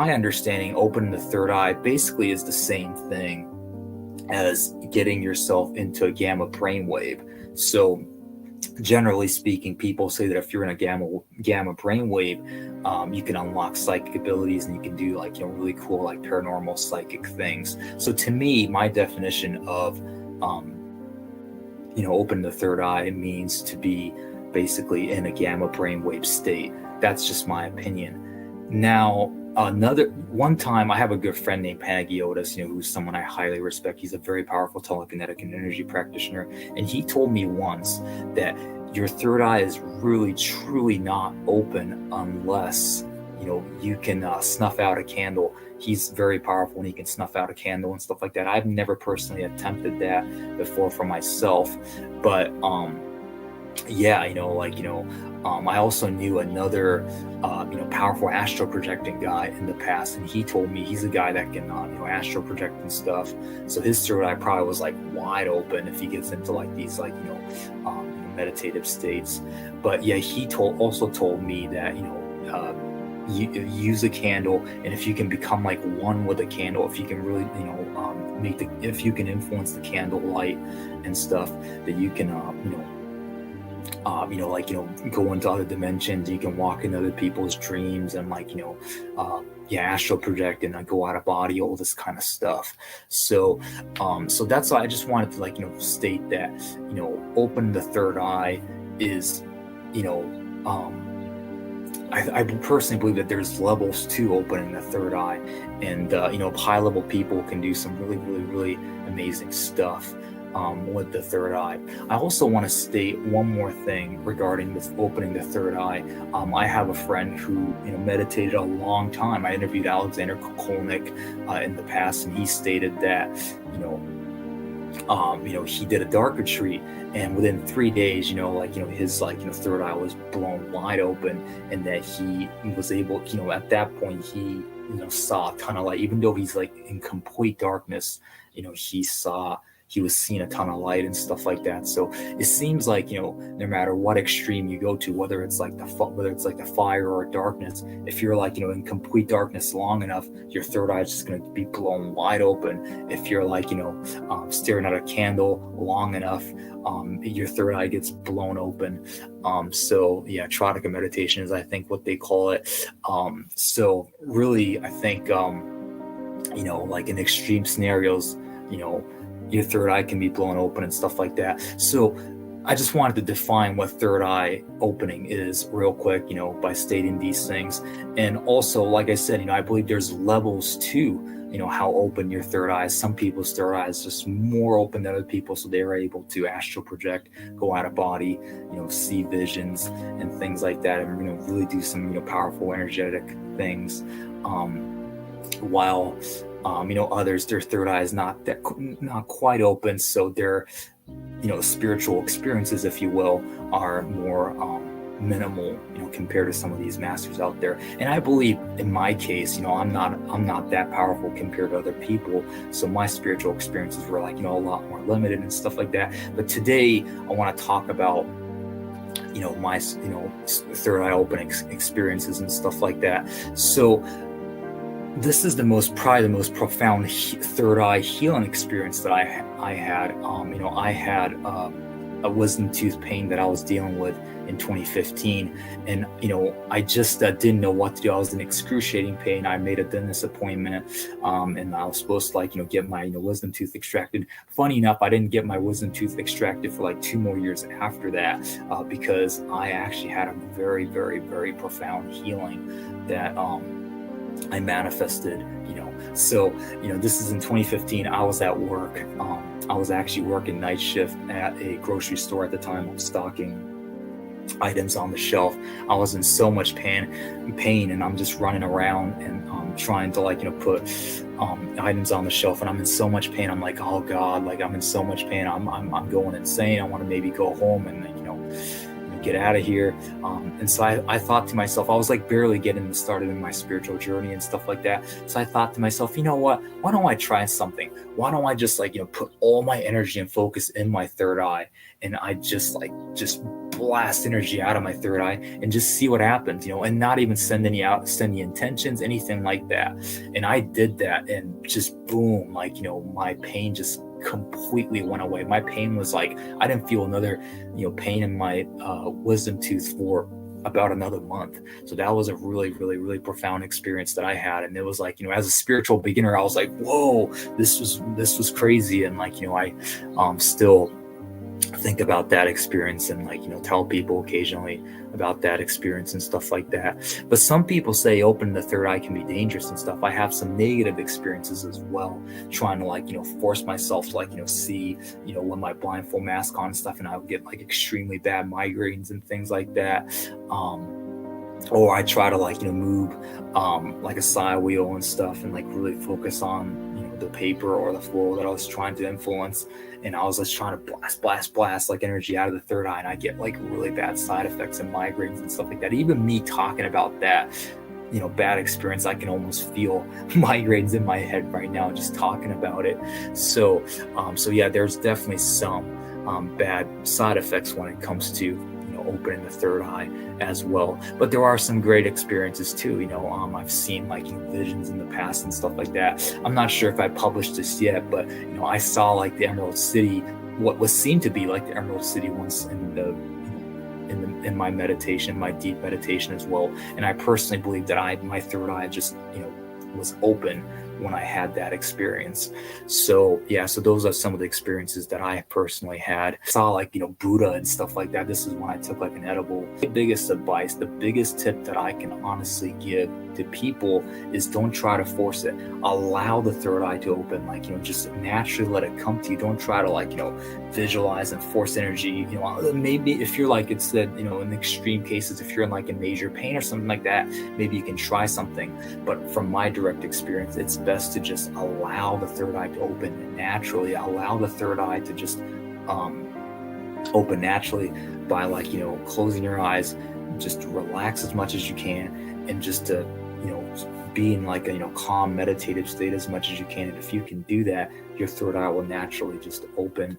my understanding, opening the third eye basically is the same thing as getting yourself into a gamma brainwave. So generally speaking, people say that if you're in a gamma brainwave, you can unlock psychic abilities and you can do like really cool like paranormal psychic things. So to me, my definition of open the third eye means to be basically in a gamma brainwave state. That's just my opinion. Now, another one time, I have a good friend named Panagiotis, who's someone I highly respect. He's a very powerful telekinetic and energy practitioner, and he told me once that your third eye is really, truly not open unless you can snuff out a candle. He's very powerful and he can snuff out a candle and stuff like that. I've never personally attempted that before for myself, but yeah, I also knew another, powerful astral projecting guy in the past, and he told me he's a guy that can, astral project and stuff. So his third eye probably was like wide open if he gets into like these meditative states. But yeah, he also told me that you use a candle, and if you can become like one with a candle, if you can really if you can influence the candle light and stuff, that you can go into other dimensions. You can walk in other people's dreams and astral project and go out of body, all this kind of stuff. So that's why I just wanted to state that open the third eye is I personally believe that there's levels to opening the third eye, and high level people can do some really, really, really amazing stuff with the third eye. I also want to state one more thing regarding this opening the third eye. I have a friend who meditated a long time. I interviewed Alexander Kokolnik in the past, and he stated that he did a dark retreat, and within 3 days, his third eye was blown wide open, and that he was able, at that point, he saw a ton of light. Even though he's like in complete darkness, he was seeing a ton of light and stuff like that. So it seems like no matter what extreme you go to, whether it's like the fire or darkness, if you're in complete darkness long enough, your third eye is just going to be blown wide open. If you're staring at a candle long enough, your third eye gets blown open. So yeah, Trotica meditation is, I think, what they call it. So really, I think in extreme scenarios, your third eye can be blown open and stuff like that. So I just wanted to define what third eye opening is real quick, by stating these things. And also, like I said, I believe there's levels to, how open your third eye is. Some people's third eye is just more open than other people, so they're able to astral project, go out of body, see visions and things like that, and really do some powerful energetic things. While others, their third eye is not quite open, so their spiritual experiences, if you will, are more minimal, compared to some of these masters out there. And I believe in my case, I'm not that powerful compared to other people, so my spiritual experiences were a lot more limited and stuff like that. But today I want to talk about my third eye opening experiences and stuff like that. So this is probably the most profound third eye healing experience that I had. I had a wisdom tooth pain that I was dealing with in 2015, and I just didn't know what to do. I was in excruciating pain. I made a dentist appointment, and I was supposed to get my wisdom tooth extracted. Funny enough, I didn't get my wisdom tooth extracted for 2 more years after that, because I actually had a very, very, very profound healing that I manifested. So this is in 2015. I was at work. I was actually working night shift at a grocery store at the time. I was stocking items on the shelf. I was in so much pain, and I'm just running around and trying to put items on the shelf, and I'm in so much pain. I'm like, oh God, I'm in so much pain. I'm going insane. I want to maybe go home and get out of here. And so I thought to myself, I was barely getting started in my spiritual journey and stuff like that. So I thought to myself, you know what? Why don't I try something? Why don't I just put all my energy and focus in my third eye, and I just blast energy out of my third eye and just see what happens, and not even send any intentions, anything like that. And I did that, and just boom, my pain just completely went away. My pain was like, I didn't feel another, pain in my wisdom tooth for about another month. So that was a really, really, really profound experience that I had. And it was like, as a spiritual beginner, I was like, whoa, this was crazy. And I still think about that experience, and tell people occasionally about that experience and stuff like that. But some people say opening the third eye can be dangerous and stuff. I have some negative experiences as well, trying to force myself to see with my blindfold mask on and stuff, and I would get extremely bad migraines and things like that. Or I try to move a side wheel and stuff, and really focus on the paper or the flow that I was trying to influence, and I was just trying to blast energy out of the third eye, and I get really bad side effects and migraines and stuff like that. Even me talking about that bad experience, I can almost feel migraines in my head right now just talking about it. So yeah, there's definitely some bad side effects when it comes to opening the third eye as well. But there are some great experiences too. I've seen visions in the past and stuff like that. I'm not sure if I published this yet, but I saw the Emerald City, what was seen to be the Emerald City once in my meditation, my deep meditation as well. And I personally believe that my third eye just was open when I had that experience. So yeah, so those are some of the experiences that I personally had. I saw Buddha and stuff like that. This is when I took an edible. The biggest advice, the biggest tip that I can honestly give to people is don't try to force it. Allow the third eye to open, just naturally let it come to you. Don't try to visualize and force energy. Maybe if you're it said, in extreme cases, if you're in a major pain or something like that, maybe you can try something. But from my direct experience, it's best to just allow the third eye to open naturally. Allow the third eye to just open naturally by closing your eyes. Just relax as much as you can, and just to be in a calm meditative state as much as you can. And if you can do that, your third eye will naturally just open